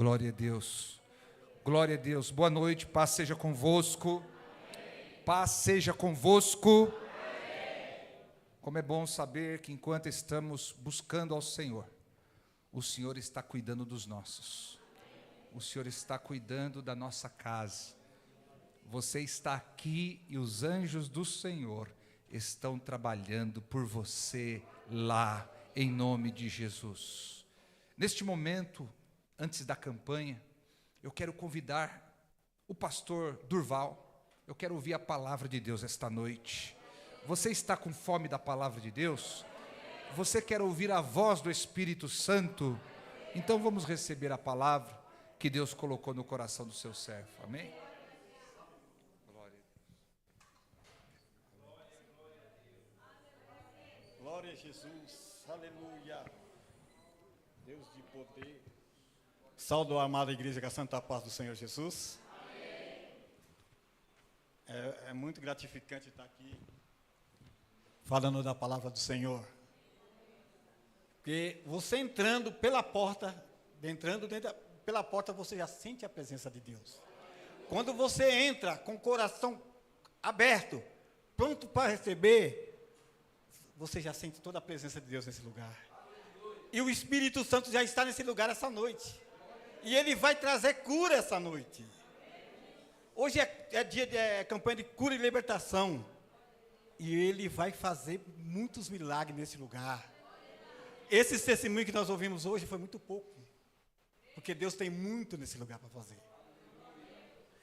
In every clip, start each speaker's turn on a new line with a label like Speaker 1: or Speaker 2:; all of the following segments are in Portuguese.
Speaker 1: Glória a Deus. Glória a Deus. Boa noite, paz seja convosco. Paz seja convosco. Como é bom saber que enquanto estamos buscando ao Senhor, o Senhor está cuidando dos nossos. O Senhor está cuidando da nossa casa. Você está aqui e os anjos do Senhor estão trabalhando por você lá, em nome de Jesus. Neste momento, antes da campanha, eu quero convidar o pastor Durval. Eu quero ouvir a palavra de Deus esta noite. Você está com fome da palavra de Deus? Você quer ouvir a voz do Espírito Santo? Então vamos receber a palavra que Deus colocou no coração do seu servo. Amém?
Speaker 2: Glória a Jesus, aleluia, Deus de poder. Saúdo a amada igreja com a santa paz do Senhor Jesus. É muito gratificante estar aqui falando da palavra do Senhor. Porque você entrando pela porta, pela porta você já sente a presença de Deus. Quando você entra com o coração aberto, pronto para receber, você já sente toda a presença de Deus nesse lugar. E o Espírito Santo já está nesse lugar essa noite. E Ele vai trazer cura essa noite. Hoje é dia de campanha de cura e libertação. E Ele vai fazer muitos milagres nesse lugar. Esse testemunho que nós ouvimos hoje foi muito pouco. Porque Deus tem muito nesse lugar para fazer.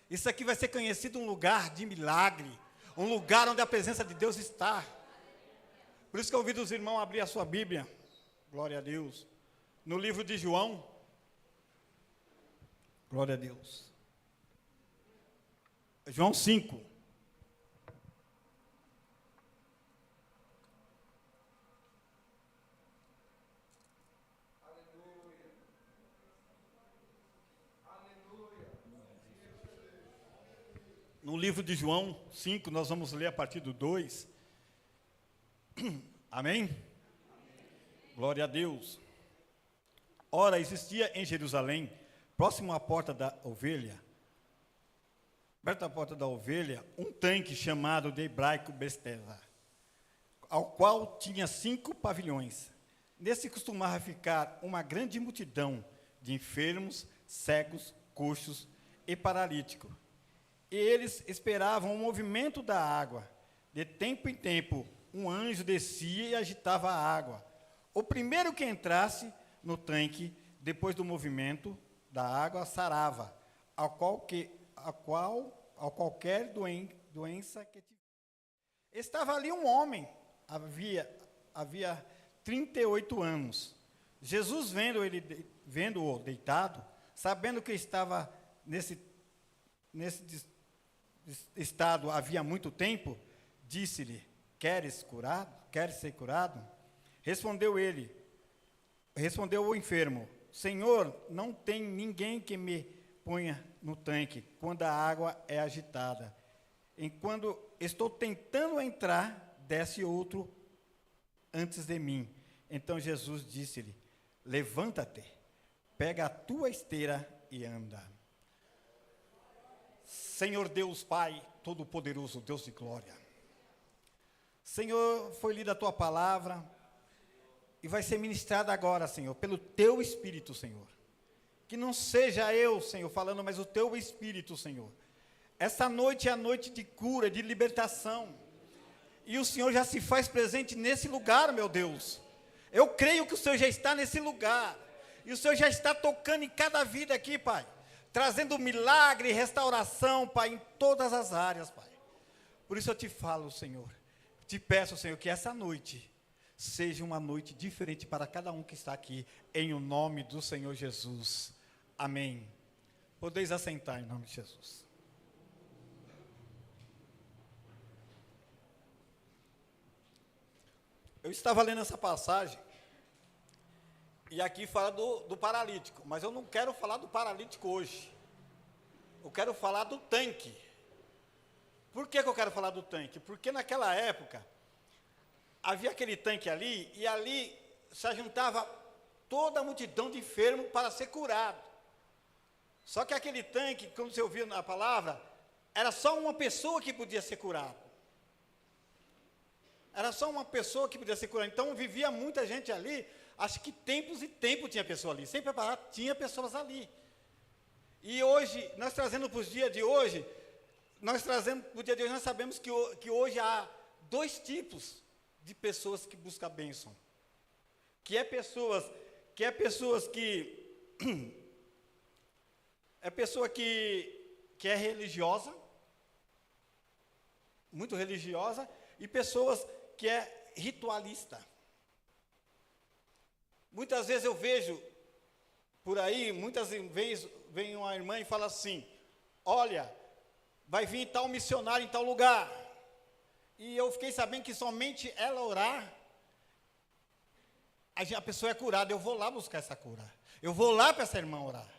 Speaker 2: Isso aqui vai ser conhecido um lugar de milagre. Um lugar onde a presença de Deus está. Por isso que eu convido os irmãos a abrir a sua Bíblia. Glória a Deus. No livro de João. Glória a Deus. João 5. No livro de João 5, nós vamos ler a partir do 2. Amém? Glória a Deus. Ora, existia em Jerusalém, próximo à porta da ovelha, perto da porta da ovelha, um tanque chamado de hebraico Betesda, ao qual tinha 5 pavilhões. Nesse costumava ficar uma grande multidão de enfermos, cegos, coxos e paralíticos. E eles esperavam o movimento da água. De tempo em tempo, um anjo descia e agitava a água. O primeiro que entrasse no tanque, depois do movimento da água, sarava, ao qualquer doença que tivesse. Estava ali um homem, havia 38 anos. Jesus, vendo-o deitado, sabendo que estava nesse estado havia muito tempo, disse-lhe: Queres ser curado? Respondeu o enfermo: Senhor, não tem ninguém que me ponha no tanque quando a água é agitada. Enquanto estou tentando entrar, desce outro antes de mim. Então Jesus disse-lhe: Levanta-te, pega a tua esteira e anda. Senhor Deus Pai Todo-Poderoso, Deus de glória. Senhor, foi lida a tua palavra e vai ser ministrada agora, Senhor, pelo teu Espírito, Senhor. Que não seja eu, Senhor, falando, mas o teu Espírito, Senhor. Essa noite é a noite de cura, de libertação. E o Senhor já se faz presente nesse lugar, meu Deus. Eu creio que o Senhor já está nesse lugar. E o Senhor já está tocando em cada vida aqui, Pai. Trazendo milagre e restauração, Pai, em todas as áreas, Pai. Por isso eu te falo, Senhor. Te peço, Senhor, que essa noite seja uma noite diferente para cada um que está aqui, em o nome do Senhor Jesus. Amém. Podeis assentar em nome de Jesus. Eu estava lendo essa passagem, e aqui fala do paralítico, mas eu não quero falar do paralítico hoje. Eu quero falar do tanque. Por que eu quero falar do tanque? Porque naquela época, havia aquele tanque ali, e ali se juntava toda a multidão de enfermos para ser curado. Só que aquele tanque, como você ouviu na palavra, era só uma pessoa que podia ser curada. Era só uma pessoa que podia ser curada. Então vivia muita gente ali. Acho que tempos e tempos tinha pessoa ali. Sempre tinha pessoas ali. E hoje, nós trazendo para os dias de hoje, nós sabemos que hoje há dois tipos de pessoas que buscam a bênção. Que é pessoa que é religiosa, muito religiosa, e pessoas que é ritualista. Muitas vezes eu vejo por aí, muitas vezes vem uma irmã e fala assim: olha, vai vir tal missionário em tal lugar. E eu fiquei sabendo que somente ela orar, a pessoa é curada. Eu vou lá buscar essa cura. Eu vou lá para essa irmã orar.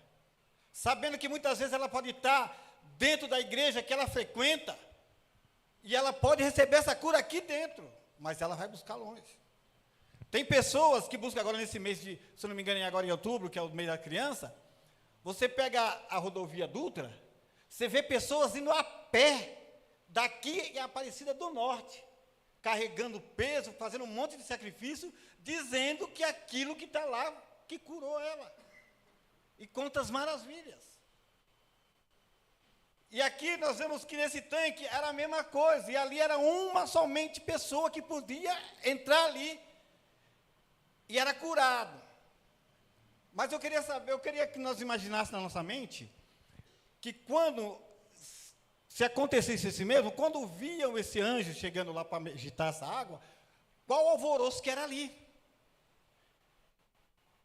Speaker 2: Sabendo que muitas vezes ela pode estar dentro da igreja que ela frequenta, e ela pode receber essa cura aqui dentro, mas ela vai buscar longe. Tem pessoas que buscam agora nesse mês de, se não me engano, agora em outubro, que é o mês da criança, você pega a rodovia Dutra, você vê pessoas indo a pé, daqui em Aparecida do Norte, carregando peso, fazendo um monte de sacrifício, dizendo que aquilo que está lá, que curou ela. E quantas maravilhas. E aqui nós vemos que nesse tanque era a mesma coisa, e ali era uma somente pessoa que podia entrar ali, e era curado. Mas eu queria que nós imaginássemos na nossa mente, que quando, se acontecesse isso mesmo, quando viam esse anjo chegando lá para agitar essa água, qual o alvoroço que era ali?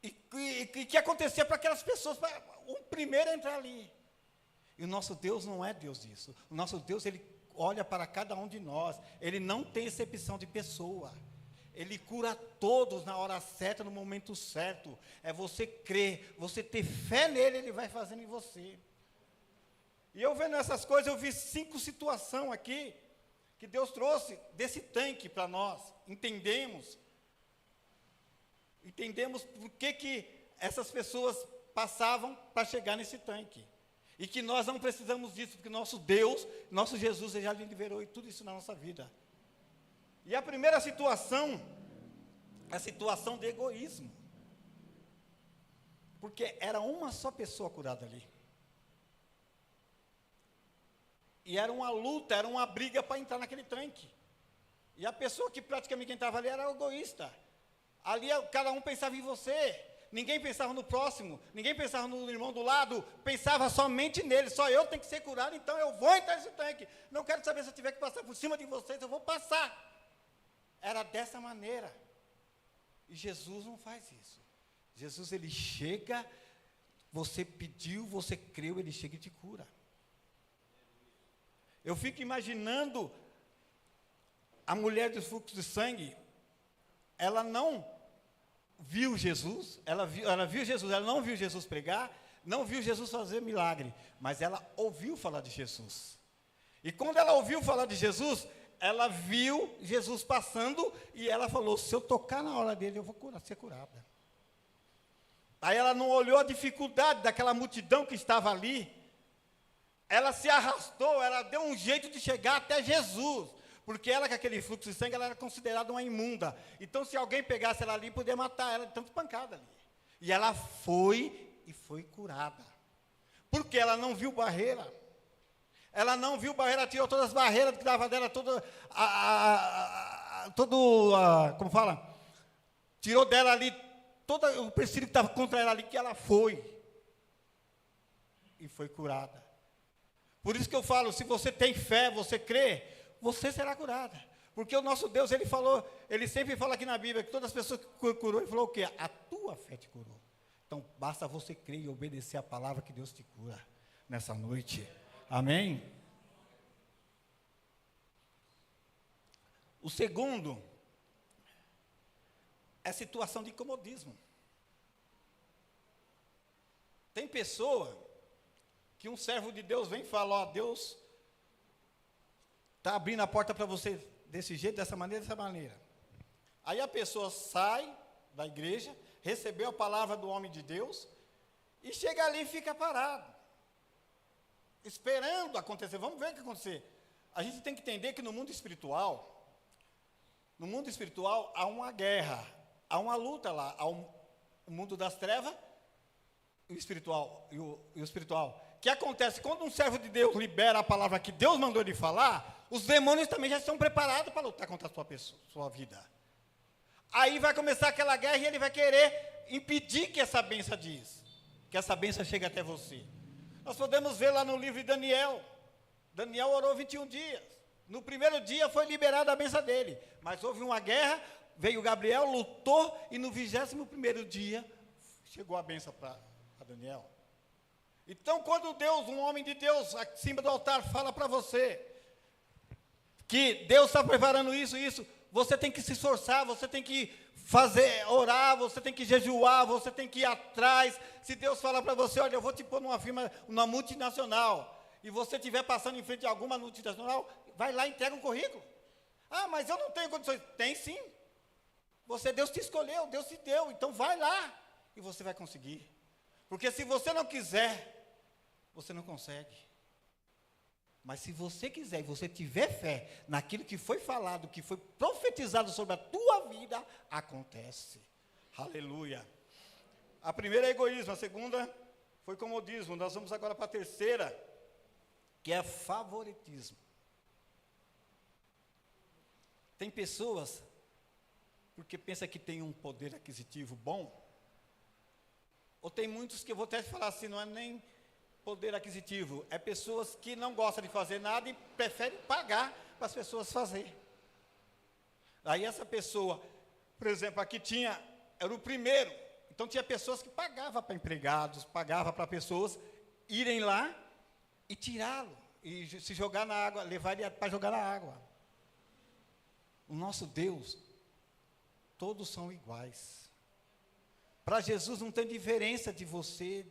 Speaker 2: E que acontecia para aquelas pessoas, para o primeiro a entrar ali. E o nosso Deus não é Deus disso. O nosso Deus, Ele olha para cada um de nós. Ele não tem exceção de pessoa. Ele cura todos na hora certa, no momento certo. É você crer, você ter fé nele, Ele vai fazendo em você. E eu vendo essas coisas, eu vi 5 situações aqui, que Deus trouxe desse tanque para nós. Entendemos por que essas pessoas passavam para chegar nesse tanque. E que nós não precisamos disso, porque nosso Deus, nosso Jesus, Ele já liberou tudo isso na nossa vida. E a primeira situação, é a situação de egoísmo. Porque era uma só pessoa curada ali. E era uma luta, era uma briga para entrar naquele tanque. E a pessoa que praticamente entrava ali era egoísta. Ali cada um pensava em você. Ninguém pensava no próximo, ninguém pensava no irmão do lado, pensava somente nele. Só eu tenho que ser curado, então eu vou entrar nesse tanque. Não quero saber se eu tiver que passar por cima de vocês, eu vou passar. Era dessa maneira. E Jesus não faz isso. Jesus, Ele chega, você pediu, você creu, Ele chega e te cura. Eu fico imaginando a mulher dos fluxos de sangue. Ela não viu Jesus, ela viu Jesus, ela não viu Jesus pregar, não viu Jesus fazer milagre, mas ela ouviu falar de Jesus. E quando ela ouviu falar de Jesus, ela viu Jesus passando e ela falou: se eu tocar na hora dele, eu vou ser curada. Aí ela não olhou a dificuldade daquela multidão que estava ali, ela se arrastou, ela deu um jeito de chegar até Jesus. Porque ela, com aquele fluxo de sangue, ela era considerada uma imunda. Então, se alguém pegasse ela ali, podia matar ela de tanto pancada ali. E ela foi curada. Porque ela não viu barreira. Ela não viu barreira, tirou todas as barreiras que dava dela, como fala? Tirou dela ali, todo o empecilho que estava contra ela ali, que ela foi. E foi curada. Por isso que eu falo, se você tem fé, você crê, você será curada. Porque o nosso Deus, Ele sempre fala aqui na Bíblia, que todas as pessoas que curou, Ele falou o quê? A tua fé te curou. Então, basta você crer e obedecer a palavra que Deus te cura nessa noite. Amém? O segundo é a situação de comodismo. Tem pessoa que um servo de Deus vem e fala: ó, Deus está abrindo a porta para você desse jeito, dessa maneira. Aí a pessoa sai da igreja, recebeu a palavra do homem de Deus, e chega ali e fica parado. esperando acontecer. Vamos ver o que acontecer. A gente tem que entender que no mundo espiritual há uma guerra, há uma luta lá, há o mundo das trevas e o espiritual. Que acontece quando um servo de Deus libera a palavra que Deus mandou ele falar, os demônios também já estão preparados para lutar contra a sua vida. Aí vai começar aquela guerra e ele vai querer impedir que essa bênção chegue até você. Nós podemos ver lá no livro de Daniel. Daniel orou 21 dias. No primeiro dia foi liberada a bênção dele. Mas houve uma guerra, veio Gabriel, lutou, e no 21º dia, chegou a bênção para Daniel. Então, quando Deus, um homem de Deus, acima do altar, fala para você, que Deus está preparando isso, você tem que se esforçar, você tem que orar, você tem que jejuar, você tem que ir atrás. Se Deus falar para você, olha, eu vou te pôr numa firma, numa multinacional, e você estiver passando em frente a alguma multinacional, vai lá e entrega um currículo. Ah, mas eu não tenho condições. Tem sim. Deus te escolheu, Deus te deu, então vai lá, e você vai conseguir. Porque se você não quiser, você não consegue. Mas se você quiser e você tiver fé naquilo que foi falado, que foi profetizado sobre a tua vida, acontece. Aleluia. A primeira é egoísmo, a segunda foi comodismo. Nós vamos agora para a terceira, que é favoritismo. Tem pessoas, porque pensa que tem um poder aquisitivo bom, ou tem muitos que eu vou até falar assim, não é nem poder aquisitivo, é pessoas que não gostam de fazer nada e preferem pagar para as pessoas fazerem. Aí essa pessoa, por exemplo, aqui era o primeiro, então tinha pessoas que pagavam para empregados, pagavam para pessoas irem lá e tirá-lo, e se jogar na água, levar ele para jogar na água. O nosso Deus, todos são iguais. Para Jesus não tem diferença de você.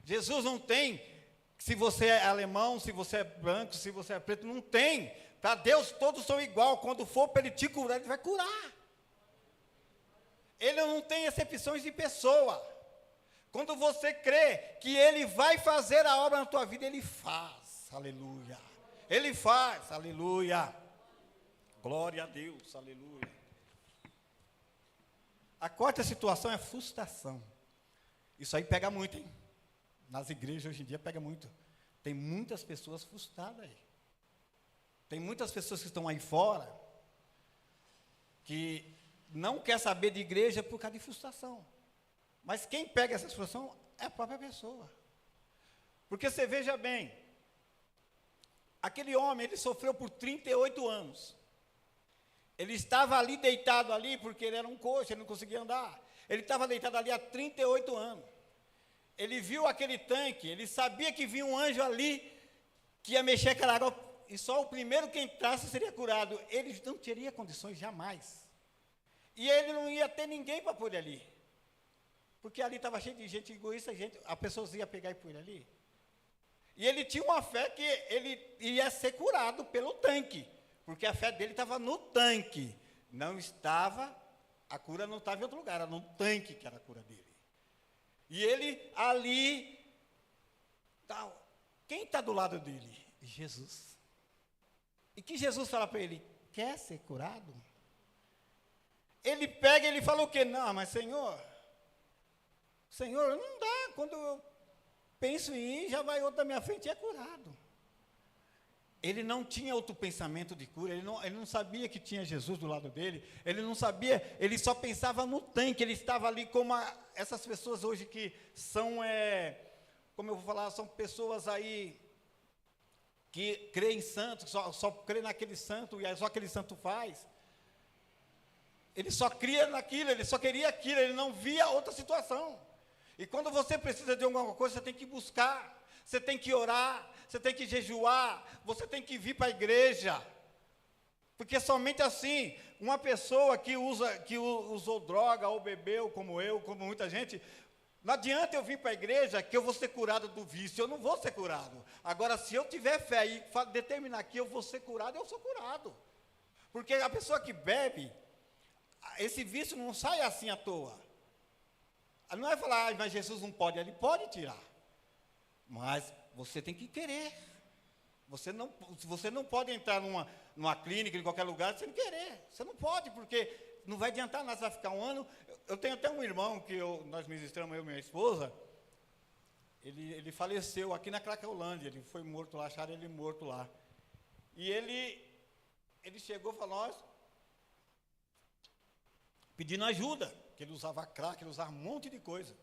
Speaker 2: Jesus não tem, se você é alemão, se você é branco, se você é preto, não tem. Para Deus todos são igual. Quando for para Ele te curar, Ele vai curar. Ele não tem excepções de pessoa. Quando você crê que Ele vai fazer a obra na tua vida, Ele faz. Aleluia. Ele faz. Aleluia. Glória a Deus. Aleluia. A quarta situação é a frustração. Isso aí pega muito, hein? Nas igrejas hoje em dia pega muito. Tem muitas pessoas frustradas aí. Tem muitas pessoas que estão aí fora, que não quer saber de igreja por causa de frustração. Mas quem pega essa frustração é a própria pessoa. Porque você veja bem, aquele homem, ele sofreu por 38 anos. Ele estava ali, deitado ali, porque ele era um coxo, ele não conseguia andar. Ele estava deitado ali há 38 anos. Ele viu aquele tanque, ele sabia que vinha um anjo ali, que ia mexer aquela água, e só o primeiro que entrasse seria curado. Ele não teria condições jamais. E ele não ia ter ninguém para pôr ele ali. Porque ali estava cheio de gente egoísta, a pessoa ia pegar e pôr ele ali. E ele tinha uma fé que ele ia ser curado pelo tanque. Porque a fé dele estava no tanque, a cura não estava em outro lugar, era no tanque que era a cura dele. E ele ali, quem está do lado dele? Jesus. E que Jesus fala para ele, quer ser curado? Ele pega e ele fala o quê? Não, mas Senhor, não dá, quando eu penso em ir, já vai outro da minha frente e é curado. Ele não tinha outro pensamento de cura, ele não sabia que tinha Jesus do lado dele, ele não sabia, ele só pensava no tanque, ele estava ali como essas pessoas hoje que são, como eu vou falar, são pessoas aí que creem em santo, só crê naquele santo, e só aquele santo faz. Ele só cria naquilo, ele só queria aquilo, ele não via outra situação. E quando você precisa de alguma coisa, você tem que buscar, você tem que orar, você tem que jejuar, você tem que vir para a igreja. Porque somente assim, uma pessoa que usou droga ou bebeu, como eu, como muita gente, não adianta eu vir para a igreja que eu vou ser curado do vício, eu não vou ser curado. Agora, se eu tiver fé e determinar que eu vou ser curado, eu sou curado. Porque a pessoa que bebe, esse vício não sai assim à toa. Não é falar, mas Jesus não pode, ele pode tirar. Mas você tem que querer. Você não pode entrar numa clínica, em qualquer lugar, sem querer. Você não pode, porque não vai adiantar nada, você vai ficar um ano. Eu tenho até um irmão que nós ministramos, eu e minha esposa. Ele faleceu aqui na Cracolândia, ele foi morto lá, acharam ele morto lá. E ele chegou e falou, nós, pedindo ajuda, que ele usava crack, ele usava um monte de coisa.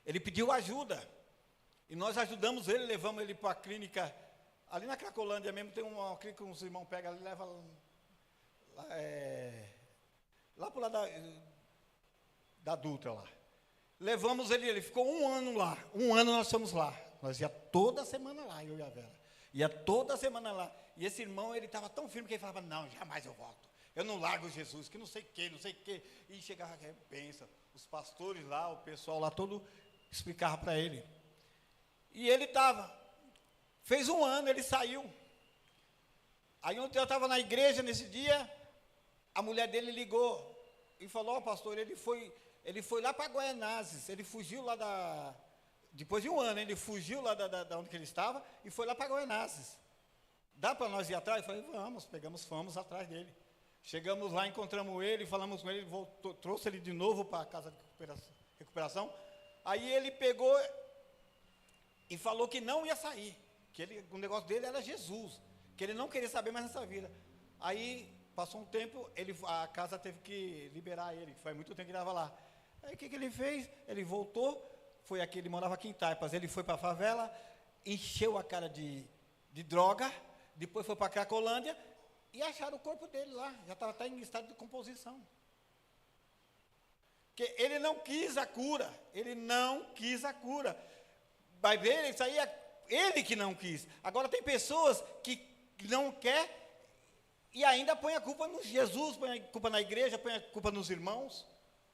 Speaker 2: Ele pediu ajuda, e nós ajudamos ele, levamos ele para a clínica, ali na Cracolândia mesmo, tem uma clínica que os irmãos pegam ali, leva lá para o lado da Dutra lá. Levamos ele ficou um ano lá, um ano nós fomos lá, nós ia toda semana lá, eu e a Vera, ia toda semana lá, e esse irmão, ele estava tão firme que ele falava, não, jamais eu volto, eu não largo Jesus, que não sei o que, e chegava, pensa, os pastores lá, o pessoal lá todo explicava para ele, e ele fez um ano, ele saiu, aí ontem eu estava na igreja nesse dia, a mulher dele ligou, e falou, pastor, ele foi lá para Guaianazes, ele fugiu lá depois de um ano, ele fugiu lá da onde que ele estava, e foi lá para Guaianazes, dá para nós ir atrás? Eu falei, vamos, fomos atrás dele, chegamos lá, encontramos ele, falamos com ele, voltou, trouxe ele de novo para a casa de recuperação, aí ele pegou e falou que não ia sair, que o negócio dele era Jesus, que ele não queria saber mais nessa vida. Aí, passou um tempo, a casa teve que liberar ele, faz muito tempo que ele estava lá. Aí, o que ele fez? Ele voltou, ele morava aqui em Taipas, ele foi para a favela, encheu a cara de droga, depois foi para a Cracolândia, e acharam o corpo dele lá, já estava em estado de composição. Porque ele não quis a cura, Vai ver, isso aí é ele que não quis. Agora tem pessoas que não quer e ainda põe a culpa no Jesus, põe a culpa na igreja, põe a culpa nos irmãos,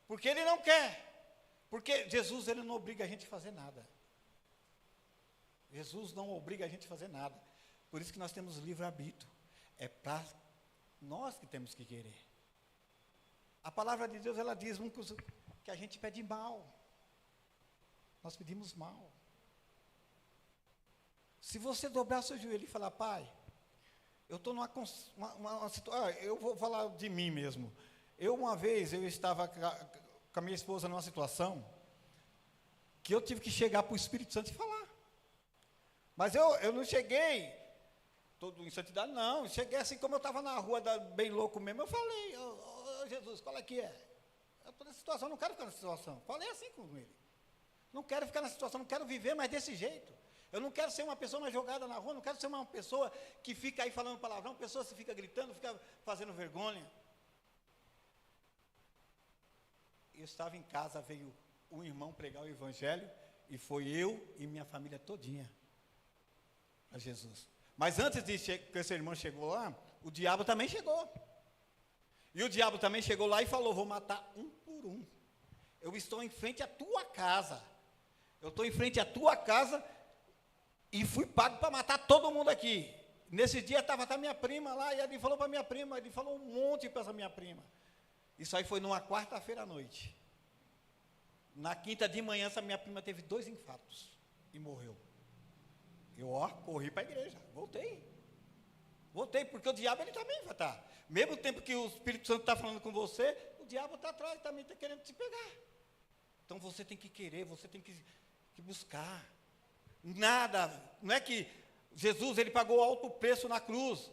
Speaker 2: porque ele não quer. Porque Jesus, ele não obriga a gente a fazer nada. Jesus não obriga a gente a fazer nada. Por isso que nós temos livre-arbítrio. É para nós que temos que querer. A palavra de Deus, ela diz que a gente pede mal. Nós pedimos mal. Se você dobrar seu joelho e falar, pai, eu estou numa situação, eu vou falar de mim mesmo. Uma vez, eu estava com a minha esposa numa situação que eu tive que chegar para o Espírito Santo e falar. Mas eu não cheguei todo em santidade, não. Cheguei assim, como eu estava na rua, bem louco mesmo, eu falei, Jesus, qual é que é? Eu estou nessa situação, não quero ficar nessa situação. Falei assim com ele. Não quero ficar nessa situação, não quero viver mais desse jeito. Eu não quero ser uma pessoa mais jogada na rua, não quero ser uma pessoa que fica aí falando palavrão, pessoa que fica gritando, fica fazendo vergonha. Eu estava em casa, veio um irmão pregar o evangelho, e foi eu e minha família todinha a Jesus. Mas antes que esse irmão chegou lá, o diabo também chegou. E o diabo também chegou lá e falou, vou matar um por um. Eu estou em frente à tua casa. Eu estou em frente à tua casa e fui pago para matar todo mundo aqui. Nesse dia estava até minha prima lá, e ele falou para minha prima, ele falou um monte para essa minha prima. Isso aí foi numa quarta-feira à noite. Na quinta de manhã, essa minha prima teve 2 infartos e morreu. Eu, corri para a igreja, voltei, porque o diabo, ele também vai estar. Mesmo tempo que o Espírito Santo está falando com você, o diabo está atrás, também está querendo te pegar. Então, você tem que querer, você tem que buscar. Nada, não é que Jesus, ele pagou alto preço na cruz.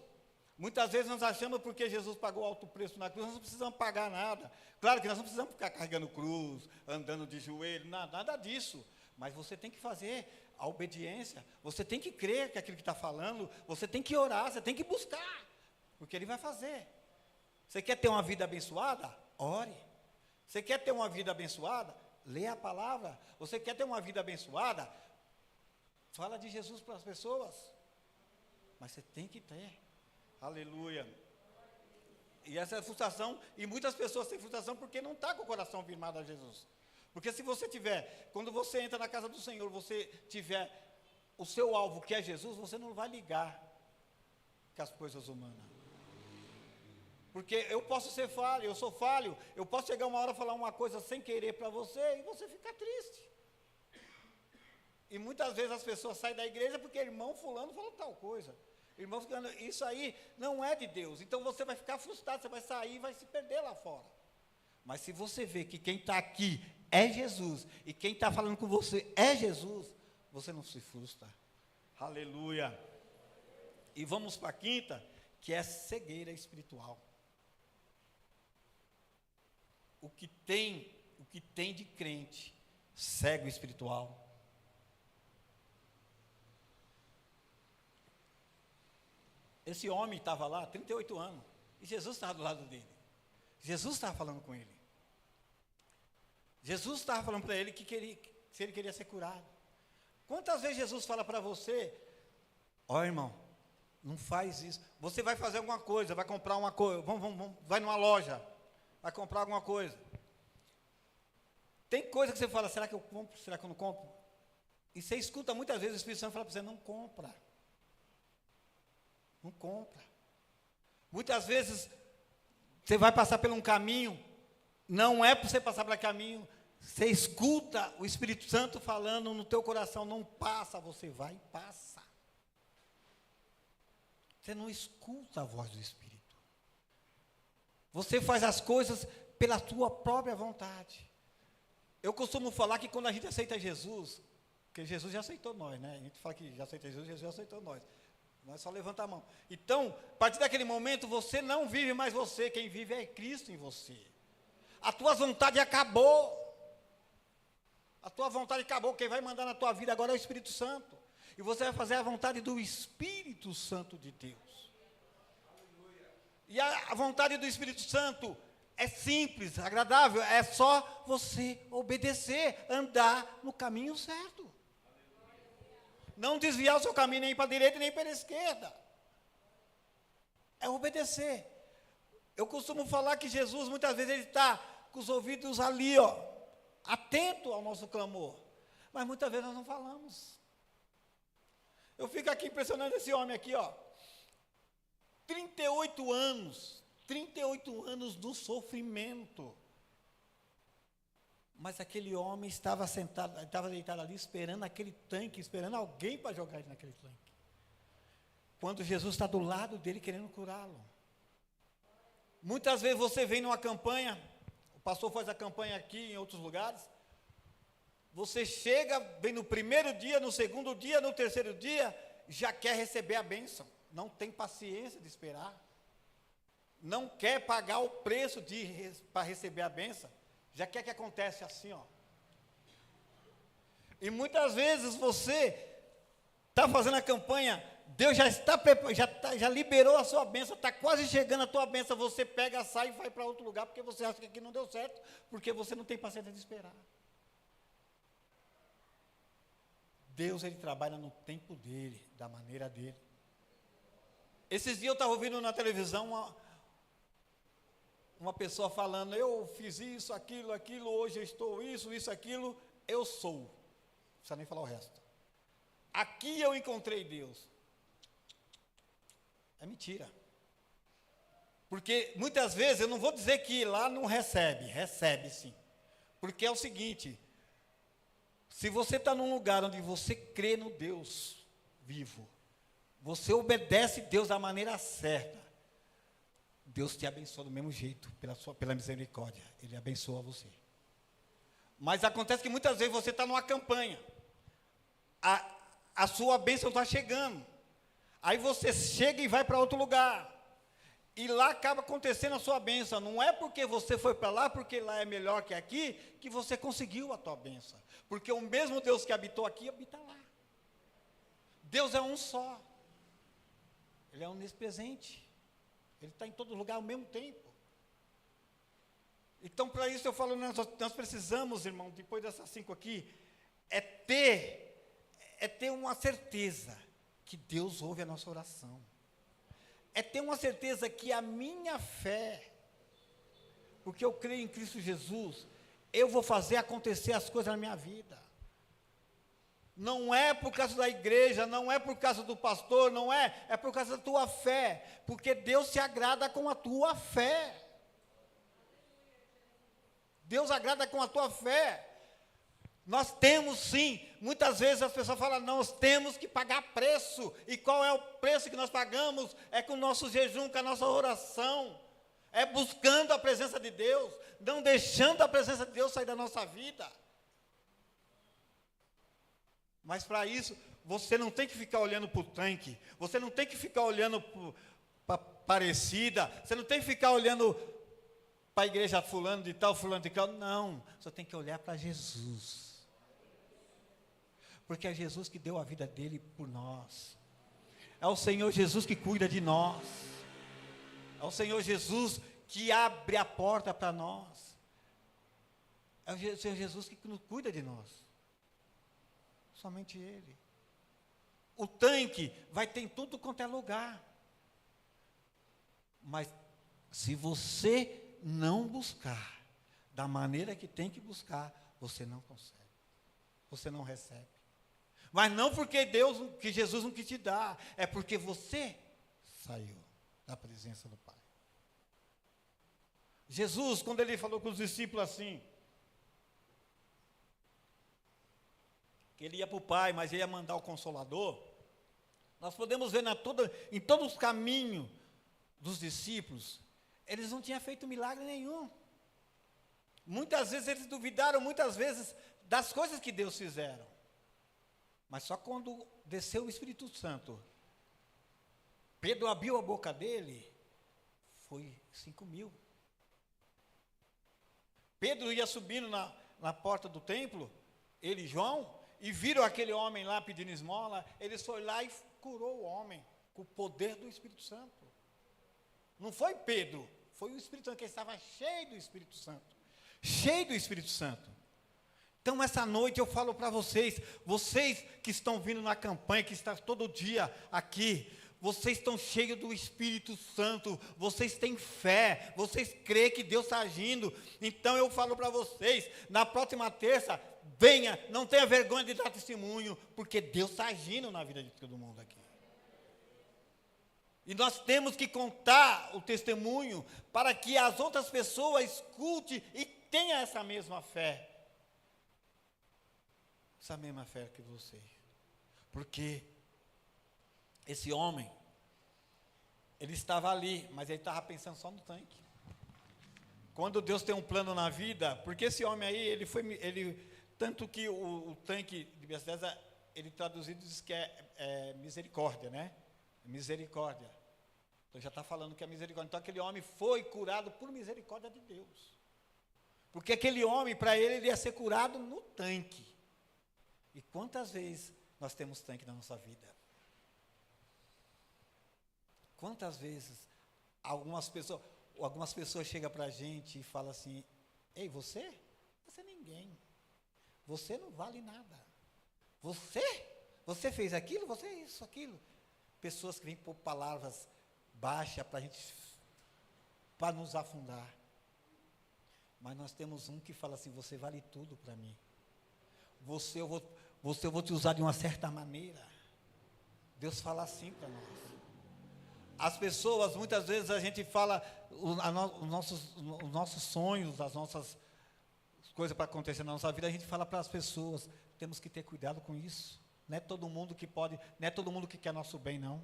Speaker 2: Muitas vezes nós achamos porque Jesus pagou alto preço na cruz, nós não precisamos pagar nada. Claro que nós não precisamos ficar carregando cruz, andando de joelho, nada disso. Mas você tem que fazer a obediência, você tem que crer que aquilo que está falando, você tem que orar, você tem que buscar, porque ele vai fazer. Você quer ter uma vida abençoada? Ore. Você quer ter uma vida abençoada? Lê a palavra. Você quer ter uma vida abençoada? Fala de Jesus para as pessoas. Mas você tem que ter. Aleluia. E essa é a frustração, e muitas pessoas têm frustração porque não está com o coração firmado a Jesus. Porque se você tiver, quando você entra na casa do Senhor, você tiver o seu alvo, que é Jesus, você não vai ligar com as coisas humanas. Porque eu posso ser falho, eu sou falho, eu posso chegar uma hora e falar uma coisa sem querer para você, e você fica triste. E muitas vezes as pessoas saem da igreja porque irmão fulano falou tal coisa. Irmão fulano, isso aí não é de Deus. Então você vai ficar frustrado, você vai sair e vai se perder lá fora. Mas se você vê que quem está aqui é Jesus, e quem está falando com você é Jesus, você não se frustra. Aleluia. E vamos para a quinta, que é cegueira espiritual. O que tem de crente cego espiritual. Esse homem estava lá, 38 anos, e Jesus estava do lado dele. Jesus estava falando com ele. Jesus estava falando para ele se ele queria ser curado. Quantas vezes Jesus fala para você, ó irmão, não faz isso. Você vai fazer alguma coisa, vai comprar uma coisa, vai numa loja, vai comprar alguma coisa. Tem coisa que você fala, será que eu compro, será que eu não compro? E você escuta muitas vezes o Espírito Santo falar para você, não compra. Não compra. Muitas vezes você vai passar por um caminho, não é para você passar por caminho, você escuta o Espírito Santo falando no teu coração, não passa, você vai e passa. Você não escuta a voz do Espírito. Você faz as coisas pela tua própria vontade. Eu costumo falar que quando a gente aceita Jesus, porque Jesus já aceitou nós, né? A gente fala que já aceita Jesus, Jesus já aceitou nós. Nós só levanta a mão. Então, a partir daquele momento, você não vive mais você, quem vive é Cristo em você. A tua vontade acabou. A tua vontade acabou, quem vai mandar na tua vida agora é o Espírito Santo. E você vai fazer a vontade do Espírito Santo de Deus. E a vontade do Espírito Santo é simples, agradável, é só você obedecer, andar no caminho certo. Não desviar o seu caminho nem para a direita nem para a esquerda. É obedecer. Eu costumo falar que Jesus, muitas vezes, ele está com os ouvidos ali, ó, atento ao nosso clamor. Mas muitas vezes nós não falamos. Eu fico aqui impressionando esse homem aqui, ó. 38 anos do sofrimento. Mas aquele homem estava sentado, estava deitado ali, esperando aquele tanque, esperando alguém para jogar ele naquele tanque. Quando Jesus está do lado dele, querendo curá-lo. Muitas vezes você vem numa campanha, o pastor faz a campanha aqui em outros lugares, você chega, vem no primeiro dia, no segundo dia, no terceiro dia, já quer receber a bênção. Não tem paciência de esperar. Não quer pagar o preço para receber a bênção. Já quer que acontece assim, ó. E muitas vezes você está fazendo a campanha, Deus já liberou a sua bênção, está quase chegando a tua bênção, você pega, sai e vai para outro lugar, porque você acha que aqui não deu certo, porque você não tem paciência de esperar. Deus, ele trabalha no tempo dele, da maneira dele. Esses dias eu estava ouvindo na televisão uma pessoa falando, eu fiz isso, aquilo, hoje eu estou isso, aquilo, eu sou. Não precisa nem falar o resto. Aqui eu encontrei Deus. É mentira. Porque muitas vezes, eu não vou dizer que lá não recebe sim. Porque é o seguinte, se você está num lugar onde você crê no Deus vivo, você obedece Deus da maneira certa, Deus te abençoa do mesmo jeito, pela misericórdia, Ele abençoa você. Mas acontece que muitas vezes você está numa campanha, a sua bênção está chegando, aí você chega e vai para outro lugar, e lá acaba acontecendo a sua bênção. Não é porque você foi para lá, porque lá é melhor que aqui, que você conseguiu a tua bênção, porque o mesmo Deus que habitou aqui, habita lá. Deus é um só, Ele é onipresente. Ele está em todo lugar ao mesmo tempo. Então, para isso eu falo, nós precisamos, irmão, depois dessas 5 aqui, é ter uma certeza que Deus ouve a nossa oração. É ter uma certeza que a minha fé, porque eu creio em Cristo Jesus, eu vou fazer acontecer as coisas na minha vida. Não é por causa da igreja, não é por causa do pastor, é por causa da tua fé, porque Deus se agrada com a tua fé. Deus agrada com a tua fé. Nós temos sim, muitas vezes as pessoas falam, nós temos que pagar preço. E qual é o preço que nós pagamos? É com o nosso jejum, com a nossa oração. É buscando a presença de Deus, não deixando a presença de Deus sair da nossa vida. Mas para isso, você não tem que ficar olhando para o tanque, você não tem que ficar olhando para Aparecida, você não tem que ficar olhando para a igreja fulano de tal, não, você tem que olhar para Jesus. Porque é Jesus que deu a vida dele por nós. É o Senhor Jesus que cuida de nós. É o Senhor Jesus que abre a porta para nós. É o Senhor Jesus que cuida de nós. Somente Ele. O tanque vai ter em tudo quanto é lugar. Mas se você não buscar da maneira que tem que buscar, você não consegue. Você não recebe. Mas não porque que Jesus não quis te dar, é porque você saiu da presença do Pai. Jesus, quando ele falou com os discípulos assim, que ele ia para o Pai, mas ele ia mandar o Consolador, nós podemos ver em todos os caminhos dos discípulos, eles não tinham feito milagre nenhum. Muitas vezes eles duvidaram, muitas vezes, das coisas que Deus fizeram. Mas só quando desceu o Espírito Santo, Pedro abriu a boca dele, foi 5.000. Pedro ia subindo na porta do templo, ele e João, e viram aquele homem lá pedindo esmola, eles foram lá e curou o homem, com o poder do Espírito Santo. Não foi Pedro, foi o Espírito Santo, que estava cheio do Espírito Santo. Cheio do Espírito Santo. Então, essa noite eu falo para vocês que estão vindo na campanha, que estão todo dia aqui, vocês estão cheios do Espírito Santo, vocês têm fé, vocês creem que Deus está agindo. Então, eu falo para vocês, na próxima terça, venha, não tenha vergonha de dar testemunho, porque Deus está agindo na vida de todo mundo aqui. E nós temos que contar o testemunho para que as outras pessoas escutem e tenham essa mesma fé. Essa mesma fé que você. Porque esse homem, ele estava ali, mas ele estava pensando só no tanque. Quando Deus tem um plano na vida, porque esse homem aí, tanto que o tanque de Betesda, ele traduzido diz que é misericórdia, né? Misericórdia. Então já está falando que é misericórdia. Então aquele homem foi curado por misericórdia de Deus. Porque aquele homem, para ele ia ser curado no tanque. E quantas vezes nós temos tanque na nossa vida? Quantas vezes algumas pessoas chegam para a gente e falam assim, ei, você é ninguém. Você não vale nada. Você fez aquilo, você é isso, aquilo. Pessoas que vêm por palavras baixas para nos afundar. Mas nós temos um que fala assim, você vale tudo para mim. Eu vou te usar de uma certa maneira. Deus fala assim para nós. As pessoas, muitas vezes a gente fala os nossos sonhos, as nossas coisas para acontecer na nossa vida, a gente fala para as pessoas, temos que ter cuidado com isso. Não é todo mundo que pode, não é todo mundo que quer nosso bem, não.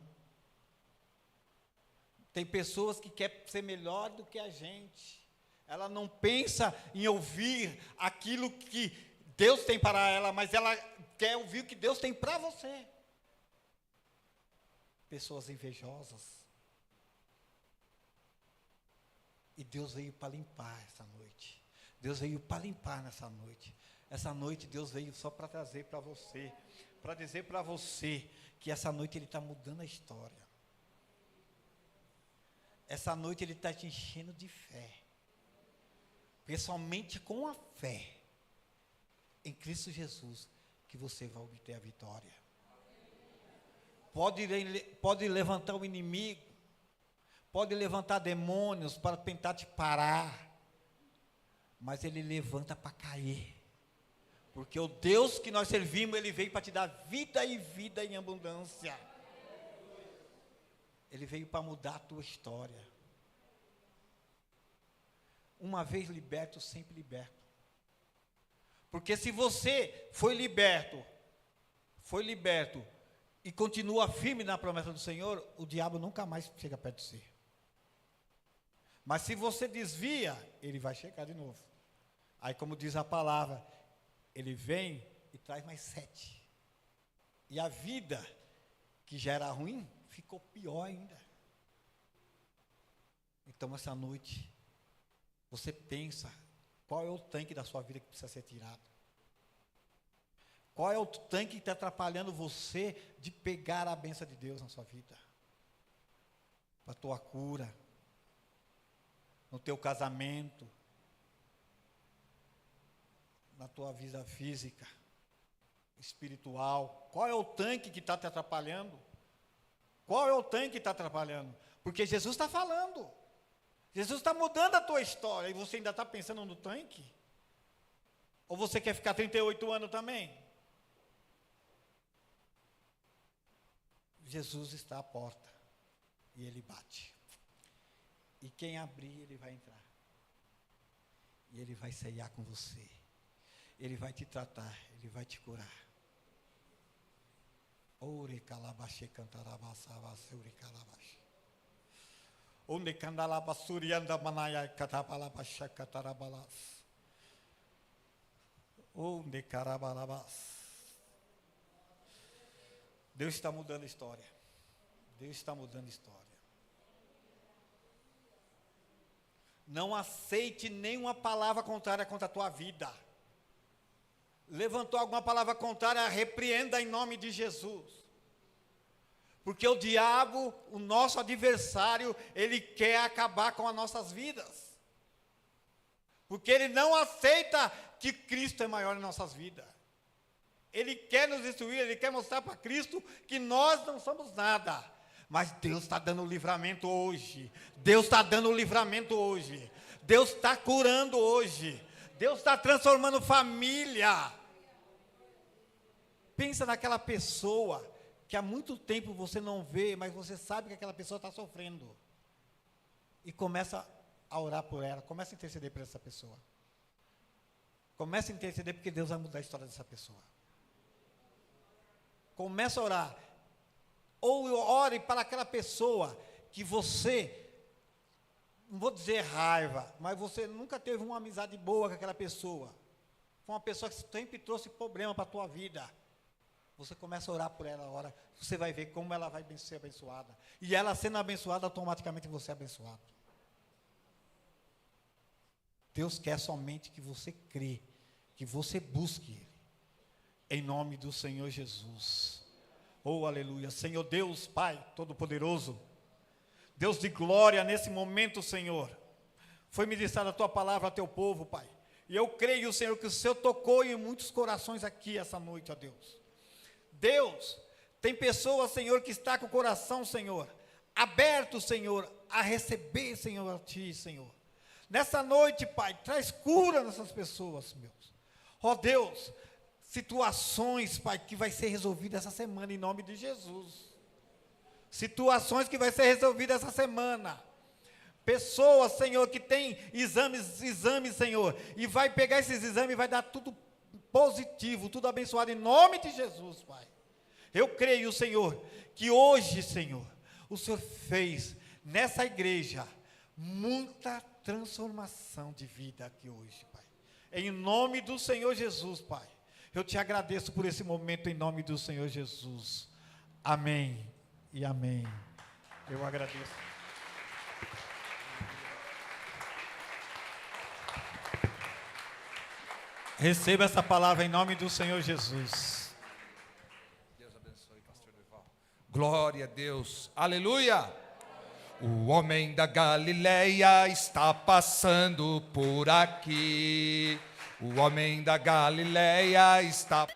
Speaker 2: Tem pessoas que querem ser melhor do que a gente. Ela não pensa em ouvir aquilo que Deus tem para ela, mas ela quer ouvir o que Deus tem para você. Pessoas invejosas. E Deus veio para limpar essa noite. Deus veio para limpar nessa noite. Essa noite Deus veio só para trazer para você, para dizer para você que essa noite Ele está mudando a história. Essa noite Ele está te enchendo de fé. Porque somente com a fé em Cristo Jesus que você vai obter a vitória. Pode levantar o inimigo, pode levantar demônios para tentar te parar, mas ele levanta para cair. Porque o Deus que nós servimos, Ele veio para te dar vida e vida em abundância. Ele veio para mudar a tua história. Uma vez liberto, sempre liberto. Porque se você foi liberto e continua firme na promessa do Senhor, o diabo nunca mais chega perto de você. Mas se você desvia, ele vai chegar de novo. Aí, como diz a palavra, ele vem e traz mais 7. E a vida, que já era ruim, ficou pior ainda. Então, essa noite, você pensa, qual é o tanque da sua vida que precisa ser tirado? Qual é o tanque que está atrapalhando você de pegar a bênção de Deus na sua vida? Para a tua cura, no teu casamento, na tua vida física, espiritual. Qual é o tanque que está te atrapalhando? Qual é o tanque que está atrapalhando? Porque Jesus está falando. Jesus está mudando a tua história e você ainda está pensando no tanque? Ou você quer ficar 38 anos também? Jesus está à porta e ele bate. E quem abrir, ele vai entrar. E ele vai ceiar com você. Ele vai te tratar, ele vai te curar. Ore calabaxe cantarabasava uri calabaxe. Onde candalabasuri anda manaya catabalabaxa catarabalas. Onde carabalabas. Deus está mudando a história. Deus está mudando a história. Não aceite nenhuma palavra contrária contra a tua vida. Levantou alguma palavra contrária, repreenda em nome de Jesus. Porque o diabo, o nosso adversário, ele quer acabar com as nossas vidas. Porque ele não aceita que Cristo é maior em nossas vidas. Ele quer nos destruir, ele quer mostrar para Cristo que nós não somos nada. Mas Deus está dando livramento hoje. Deus está dando livramento hoje. Deus está curando hoje. Deus está transformando família. Pensa naquela pessoa que há muito tempo você não vê, mas você sabe que aquela pessoa está sofrendo. E começa a orar por ela, começa a interceder por essa pessoa. Começa a interceder porque Deus vai mudar a história dessa pessoa. Começa a orar. Ou ore para aquela pessoa que você, não vou dizer raiva, mas você nunca teve uma amizade boa com aquela pessoa. Foi uma pessoa que sempre trouxe problema para a tua vida. Você começa a orar por ela, ora, você vai ver como ela vai ser abençoada. E ela sendo abençoada, automaticamente você é abençoado. Deus quer somente que você crê, que você busque Ele. Em nome do Senhor Jesus. Oh, aleluia. Senhor Deus, Pai Todo-Poderoso, Deus de glória, nesse momento, Senhor, foi ministrada a Tua palavra a Teu povo, Pai. E eu creio, Senhor, que o Senhor tocou em muitos corações aqui essa noite, ó Deus. Deus, tem pessoas, Senhor, que está com o coração, Senhor, aberto, Senhor, a receber, Senhor, a Ti, Senhor. Nessa noite, Pai, traz cura nessas pessoas, meus. Ó Deus, situações, Pai, que vai ser resolvida essa semana, em nome de Jesus. Situações que vai ser resolvida essa semana. Pessoas, Senhor, que tem exames, Senhor, e vai pegar esses exames e vai dar tudo positivo, tudo abençoado, em nome de Jesus, Pai. Eu creio, Senhor, que hoje, Senhor, o Senhor fez nessa igreja muita transformação de vida aqui hoje, Pai. Em nome do Senhor Jesus, Pai. Eu te agradeço por esse momento em nome do Senhor Jesus. Amém e amém. Eu agradeço. Receba essa palavra em nome do Senhor Jesus.
Speaker 1: Deus abençoe, pastor Dorival. Glória a Deus. Aleluia. O homem da Galileia está passando por aqui. O homem da Galileia está